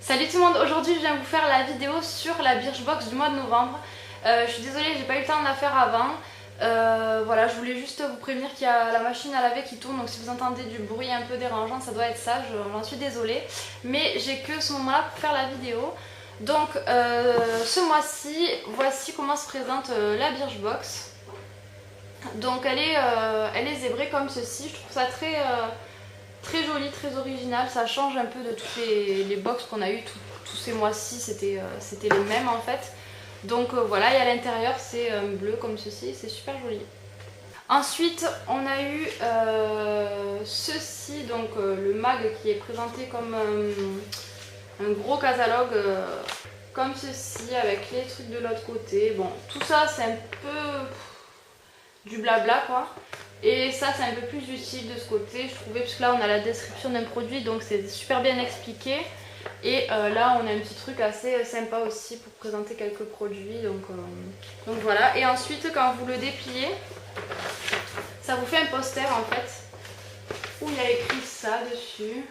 Salut tout le monde, aujourd'hui je viens vous faire la vidéo sur la Birchbox du mois de novembre. Je suis désolée, j'ai pas eu le temps de la faire avant. Voilà, je voulais juste vous prévenir qu'il y a la machine à laver qui tourne, donc si vous entendez du bruit un peu dérangeant, ça doit être ça, j'en suis désolée. Mais j'ai que ce moment-là pour faire la vidéo. Donc ce mois-ci, voici comment se présente la Birchbox. Donc elle est zébrée comme ceci, je trouve ça très joli, très original, ça change un peu de toutes les box qu'on a eu tous ces mois-ci, c'était les mêmes en fait. Donc voilà, et à l'intérieur c'est bleu comme ceci, c'est super joli. Ensuite on a eu ceci, donc le mag qui est présenté comme un gros catalogue comme ceci avec les trucs de l'autre côté. Bon, tout ça c'est un peu du blabla quoi. Et ça c'est un peu plus utile de ce côté je trouvais, parce que là on a la description d'un produit donc c'est super bien expliqué. Et là on a un petit truc assez sympa aussi pour présenter quelques produits, donc voilà. Et ensuite quand vous le dépliez, ça vous fait un poster en fait, où il y a écrit ça dessus.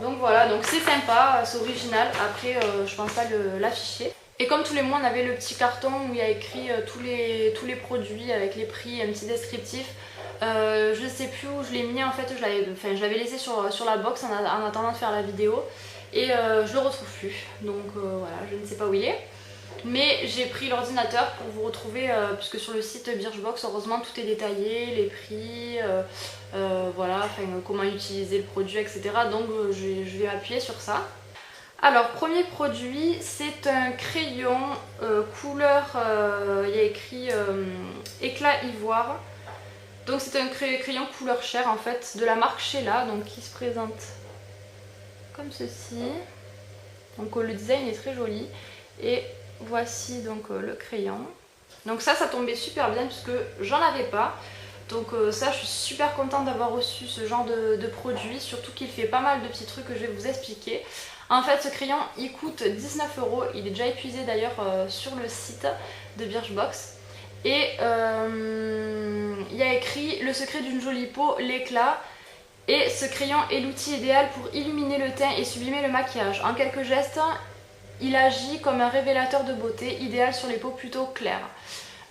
Donc voilà, donc c'est sympa, c'est original, après je pense pas l'afficher. Et comme tous les mois on avait le petit carton où il y a écrit tous les produits avec les prix, un petit descriptif. Je sais plus où je l'ai mis en fait, je l'avais laissé sur la box en attendant de faire la vidéo. Et je le retrouve plus, donc voilà, je ne sais pas où il est. Mais j'ai pris l'ordinateur pour vous retrouver, puisque sur le site Birchbox, heureusement tout est détaillé, les prix, voilà, enfin, comment utiliser le produit, etc. Donc je vais appuyer sur ça. Alors premier produit, c'est un crayon couleur, il y a écrit éclat ivoire. Donc c'est un crayon couleur chair en fait, de la marque Sheila, donc qui se présente comme ceci. Donc le design est très joli. Et voici donc le crayon. Donc ça tombait super bien puisque j'en avais pas. Donc ça je suis super contente d'avoir reçu ce genre de produit, surtout qu'il fait pas mal de petits trucs que je vais vous expliquer. En fait ce crayon il coûte 19 €, il est déjà épuisé d'ailleurs sur le site de Birchbox. Et il y a écrit le secret d'une jolie peau, l'éclat. Et ce crayon est l'outil idéal pour illuminer le teint et sublimer le maquillage. En quelques gestes, il agit comme un révélateur de beauté, idéal sur les peaux plutôt claires.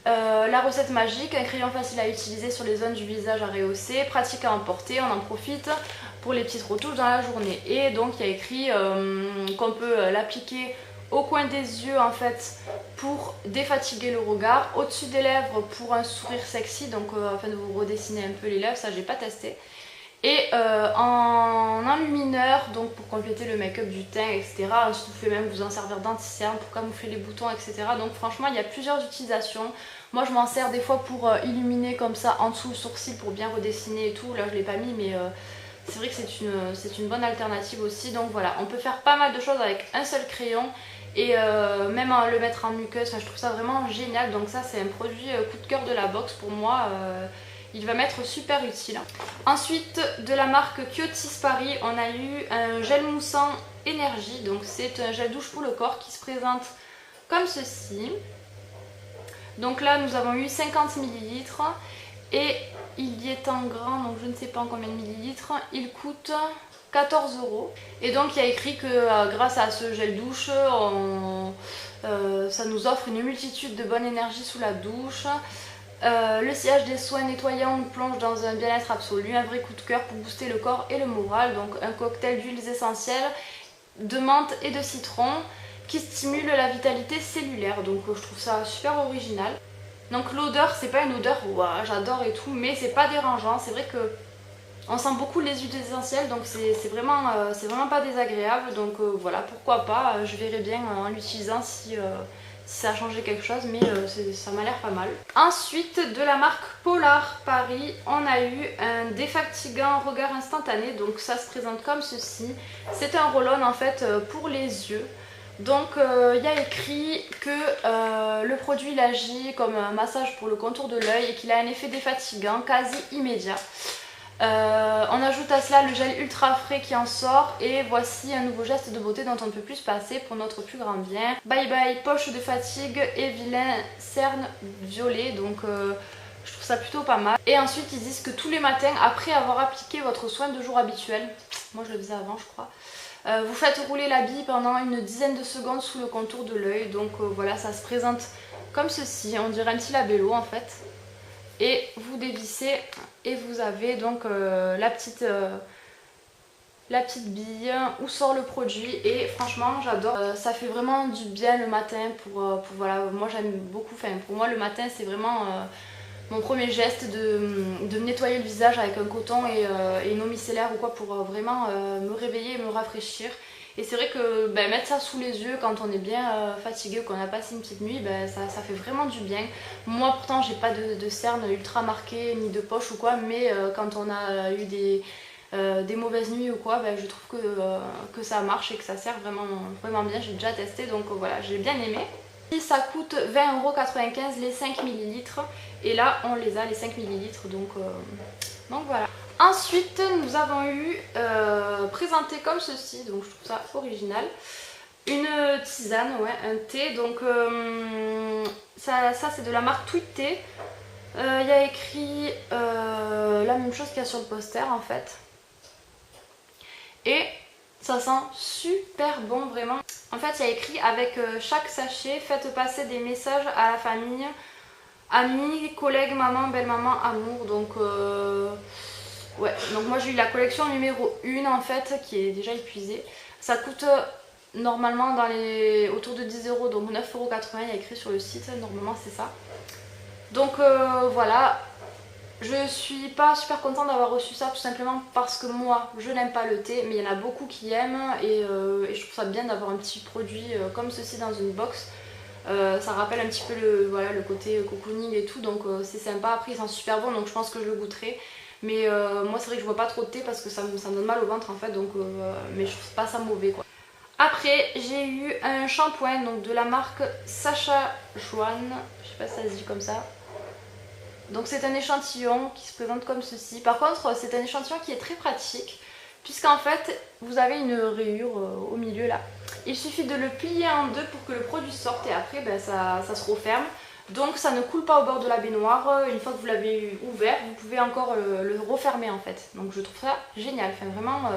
La recette magique, un crayon facile à utiliser sur les zones du visage à rehausser, pratique à emporter, on en profite pour les petites retouches dans la journée. Et donc il y a écrit qu'on peut l'appliquer au coin des yeux en fait pour défatiguer le regard, au-dessus des lèvres pour un sourire sexy, donc afin de vous redessiner un peu les lèvres, ça j'ai pas testé. Et en enlumineur, donc pour compléter le make-up du teint, etc. Ensuite, vous pouvez même vous en servir d'anti-cerne pour camoufler les boutons, etc. Donc franchement, il y a plusieurs utilisations. Moi, je m'en sers des fois pour illuminer comme ça en dessous le sourcil pour bien redessiner et tout. Là, je ne l'ai pas mis, mais c'est vrai que c'est une bonne alternative aussi. Donc voilà, on peut faire pas mal de choses avec un seul crayon. Et même le mettre en muqueuse, enfin, je trouve ça vraiment génial. Donc ça, c'est un produit coup de cœur de la box pour moi. Il va m'être super utile. Ensuite, de la marque Kyotis Paris, on a eu un gel moussant énergie. Donc c'est un gel douche pour le corps qui se présente comme ceci. Donc là, nous avons eu 50 ml et il y est en grain, donc je ne sais pas en combien de millilitres. Il coûte 14 €. Et donc il y a écrit que grâce à ce gel douche, ça nous offre une multitude de bonnes énergies sous la douche. Le sillage des soins nettoyants nous plonge dans un bien-être absolu, un vrai coup de cœur pour booster le corps et le moral. Donc un cocktail d'huiles essentielles, de menthe et de citron qui stimule la vitalité cellulaire. Donc je trouve ça super original. Donc l'odeur, c'est pas une odeur ouah, j'adore et tout, mais c'est pas dérangeant. C'est vrai que on sent beaucoup les huiles essentielles, donc c'est vraiment pas désagréable. Donc voilà, pourquoi pas, je verrai bien en l'utilisant si ça a changé quelque chose, mais ça m'a l'air pas mal. Ensuite, de la marque Polar Paris, on a eu un défatigant regard instantané. Donc ça se présente comme ceci. C'est un roll-on en fait pour les yeux. Donc il y a écrit que le produit il agit comme un massage pour le contour de l'œil et qu'il a un effet défatigant quasi immédiat. On ajoute à cela le gel ultra frais qui en sort, et voici un nouveau geste de beauté dont on ne peut plus se passer pour notre plus grand bien. Bye bye poche de fatigue et vilain cerne violet. Donc Je trouve ça plutôt pas mal. Et ensuite ils disent que tous les matins, après avoir appliqué votre soin de jour habituel, moi je le faisais avant je crois, vous faites rouler la bille pendant une dizaine de secondes sous le contour de l'œil. Donc voilà, ça se présente comme ceci, on dirait un petit labello en fait. Et vous dévissez et vous avez donc la petite bille où sort le produit. Et franchement j'adore, ça fait vraiment du bien le matin pour voilà, moi j'aime beaucoup, enfin pour moi le matin c'est vraiment mon premier geste de me nettoyer le visage avec un coton et une eau micellaire ou quoi pour vraiment me réveiller et me rafraîchir. Et c'est vrai que mettre ça sous les yeux quand on est bien fatigué ou qu'on a passé une petite nuit, ça fait vraiment du bien. Moi pourtant j'ai pas de cernes ultra marquées ni de poche ou quoi, mais quand on a eu des mauvaises nuits ou quoi, je trouve que ça marche et que ça sert vraiment bien. J'ai déjà testé, donc voilà, j'ai bien aimé. Ça coûte 20,95 € les 5 ml et là on les a les 5 ml, donc voilà. Ensuite nous avons eu présenté comme ceci, donc je trouve ça original, une tisane, ouais, un thé. Donc ça c'est de la marque Tweet. Il y a écrit la même chose qu'il y a sur le poster en fait. Et ça sent super bon vraiment. En fait il y a écrit avec chaque sachet, faites passer des messages à la famille, amis, collègues, maman, belle-maman, amour. Donc ouais, donc moi j'ai eu la collection numéro 1 en fait qui est déjà épuisée. Ça coûte normalement autour de 10 €, donc 9,80 €, il y a écrit sur le site, normalement c'est ça. Donc voilà. Je suis pas super contente d'avoir reçu ça tout simplement parce que moi je n'aime pas le thé, mais il y en a beaucoup qui aiment et je trouve ça bien d'avoir un petit produit comme ceci dans une box. Ça rappelle un petit peu le côté cocooning et tout, donc c'est sympa. Après il sent super bon, donc je pense que je le goûterai. Mais moi c'est vrai que je bois pas trop de thé parce que ça me donne mal au ventre en fait, donc mais je trouve pas ça mauvais quoi. Après j'ai eu un shampoing donc de la marque Sacha Joanne, je sais pas si ça se dit comme ça. Donc c'est un échantillon qui se présente comme ceci. Par contre c'est un échantillon qui est très pratique puisqu'en fait vous avez une rayure au milieu là. Il suffit de le plier en deux pour que le produit sorte et après ça se referme. Donc ça ne coule pas au bord de la baignoire. Une fois que vous l'avez ouvert, vous pouvez encore le refermer en fait. Donc je trouve ça génial. Enfin vraiment,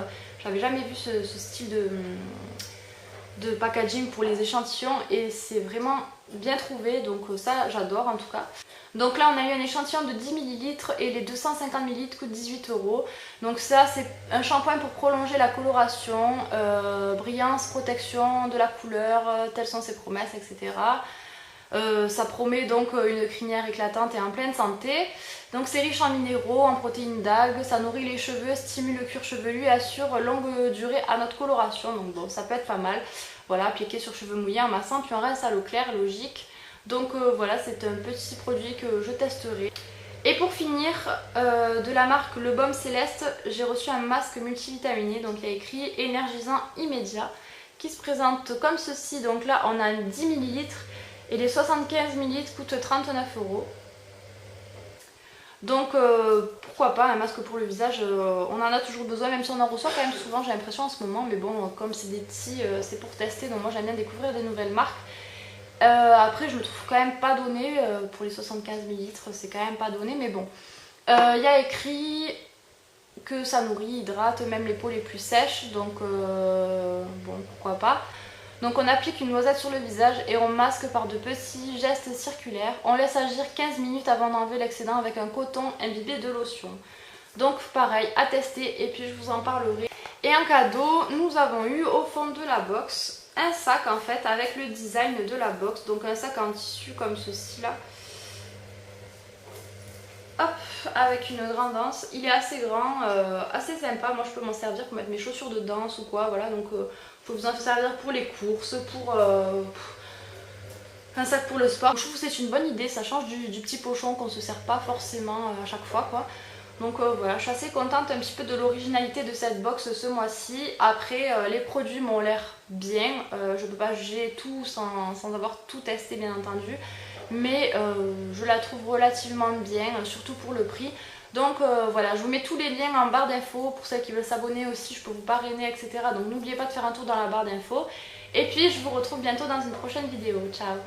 j'avais jamais vu ce style de packaging pour les échantillons et c'est vraiment bien trouvé. Donc ça j'adore en tout cas. Donc là on a eu un échantillon de 10 ml et les 250 ml coûtent 18 €. Donc ça c'est un shampoing pour prolonger la coloration, brillance, protection de la couleur, telles sont ses promesses, etc. Ça promet donc une crinière éclatante et en pleine santé. Donc c'est riche en minéraux, en protéines d'algues, ça nourrit les cheveux, stimule le cuir chevelu et assure longue durée à notre coloration. Donc bon, ça peut être pas mal. Voilà, appliqué sur cheveux mouillés en massant puis on rince à l'eau claire, logique. Donc voilà, c'est un petit produit que je testerai. Et pour finir, de la marque Le Baume Céleste, j'ai reçu un masque multivitaminé. Donc il y a écrit énergisant immédiat qui se présente comme ceci. Donc là on a 10 ml et les 75 ml coûtent 39 €. Donc pourquoi pas un masque pour le visage, on en a toujours besoin, même si on en reçoit quand même souvent j'ai l'impression en ce moment. Mais bon, comme c'est des petits, c'est pour tester, donc moi j'aime bien découvrir des nouvelles marques. Après je me trouve quand même pas donné, pour les 75 ml c'est quand même pas donné, mais bon. Il y a écrit que ça nourrit, hydrate même les peaux les plus sèches, donc bon pourquoi pas. Donc on applique une noisette sur le visage et on masque par de petits gestes circulaires. On laisse agir 15 minutes avant d'enlever l'excédent avec un coton imbibé de lotion. Donc pareil, à tester et puis je vous en parlerai. Et en cadeau, nous avons eu au fond de la box un sac en fait avec le design de la box. Donc un sac en tissu comme ceci là. Hop, avec une grande anse. Il est assez grand, assez sympa. Moi je peux m'en servir pour mettre mes chaussures de danse ou quoi. Voilà, donc faut vous en servir pour les courses, pour un sac pour le sport. Je trouve que c'est une bonne idée, ça change du petit pochon qu'on se sert pas forcément à chaque fois quoi. Donc voilà, je suis assez contente un petit peu de l'originalité de cette box ce mois-ci. Après les produits m'ont l'air bien, je peux pas juger tout sans avoir tout testé bien entendu. Mais je la trouve relativement bien, surtout pour le prix. Donc voilà, je vous mets tous les liens en barre d'infos pour celles qui veulent s'abonner aussi, je peux vous parrainer, etc. Donc n'oubliez pas de faire un tour dans la barre d'infos. Et puis je vous retrouve bientôt dans une prochaine vidéo. Ciao!